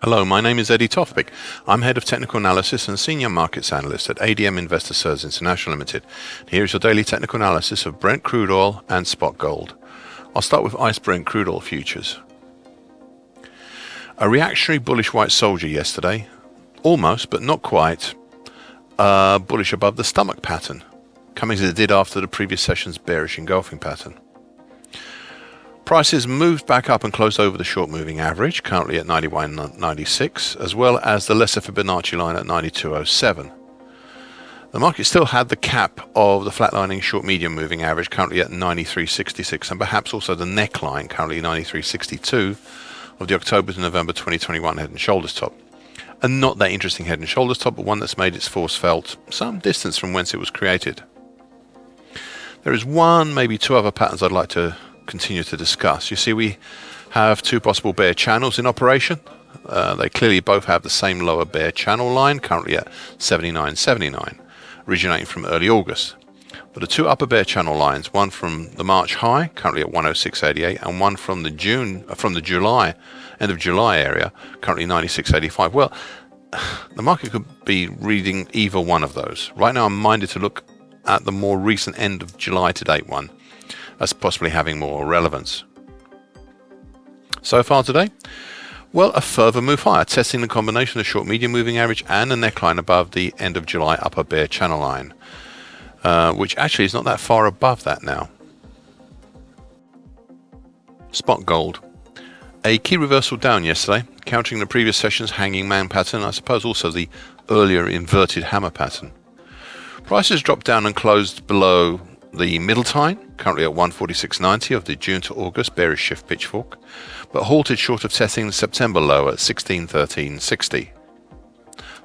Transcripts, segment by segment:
Hello, my name is Eddie Tofpik. I'm Head of Technical Analysis and Senior Markets Analyst at ADM Investor Services International Limited. Here is your daily technical analysis of Brent crude oil and spot gold. I'll start with ICE Brent crude oil futures. A reactionary bullish white soldier yesterday, almost but not quite bullish above the stomach pattern, coming as it did after the previous session's bearish engulfing pattern. Prices moved back up and closed over the short moving average, currently at 91.96, as well as the lesser Fibonacci line at 92.07. The market still had the cap of the flatlining short medium moving average, currently at 93.66, and perhaps also the neckline, currently 93.62, of the October to November 2021 head and shoulders top. And not that interesting head and shoulders top, but one that's made its force felt some distance from whence it was created. There is one, maybe two other patterns I'd like to continue to discuss. You see, we have two possible bear channels in operation. They clearly both have the same lower bear channel line, currently at 79.79, originating from early August. But the two upper bear channel lines, one from the March high, currently at 106.88, and one from the July, end of July area, currently 96.85. Well, the market could be reading either one of those. Right now, I'm minded to look at the more recent end of July to date one, as possibly having more relevance. So far today, well, a further move higher, testing the combination of short medium moving average and a neckline above the end of July upper bear channel line, which actually is not that far above that now. Spot gold. A key reversal down yesterday, countering the previous session's hanging man pattern, I suppose also the earlier inverted hammer pattern. Prices dropped down and closed below the middle time, currently at 146.90 of the June to August bearish shift pitchfork, but halted short of testing the September low at 1613.60.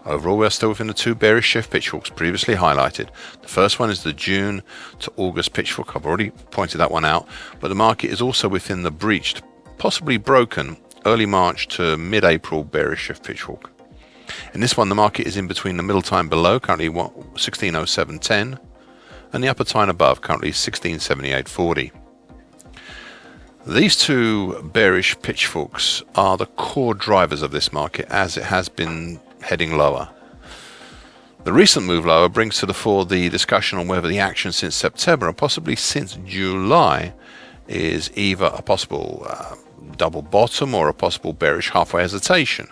Overall, we are still within the two bearish shift pitchforks previously highlighted. The first one is the June to August pitchfork. I've already pointed that one out, but the market is also within the breached, possibly broken, early March to mid-April bearish shift pitchfork. In this one, the market is in between the middle time below, currently 1607.10, and the upper time above, currently 1678.40. These two bearish pitchforks are the core drivers of this market as it has been heading lower. The recent move lower brings to the fore the discussion on whether the action since September and possibly since July is either a possible double bottom or a possible bearish halfway hesitation.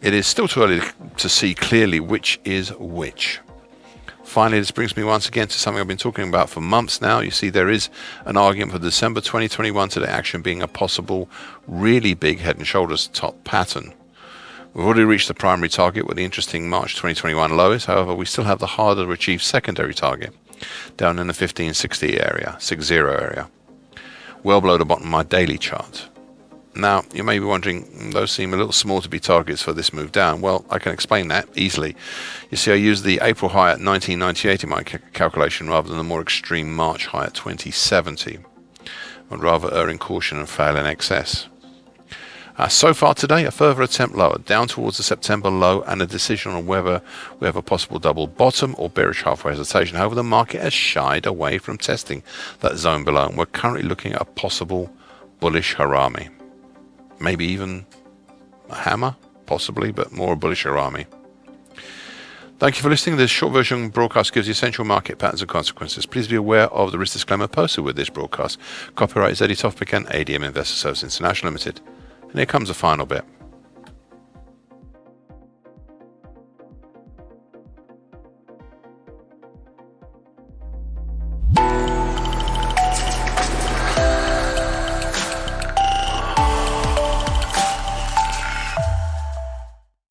It is still too early to see clearly which is which. Finally, this brings me once again to something I've been talking about for months now. You see, there is an argument for December 2021 today action being a possible really big head and shoulders top pattern. We've already reached the primary target with the interesting March 2021 lows. However, we still have the harder to achieve secondary target down in the 1560 area, 60 area, well below the bottom of my daily chart. Now, you may be wondering, those seem a little small to be targets for this move down. Well, I can explain that easily. You see, I used the April high at 1998 in my calculation rather than the more extreme March high at 2070. I'd rather err in caution and fail in excess. So far today, a further attempt lower, down towards the September low, and a decision on whether we have a possible double bottom or bearish halfway hesitation. However, the market has shied away from testing that zone below, and we're currently looking at a possible bullish harami. Maybe even a hammer, possibly, but more a bullish harami. Thank you for listening. This short version broadcast gives you essential market patterns and consequences. Please be aware of the risk disclaimer posted with this broadcast. Copyright is Eddie Tofpik and ADM Investor Services International Limited. And here comes the final bit.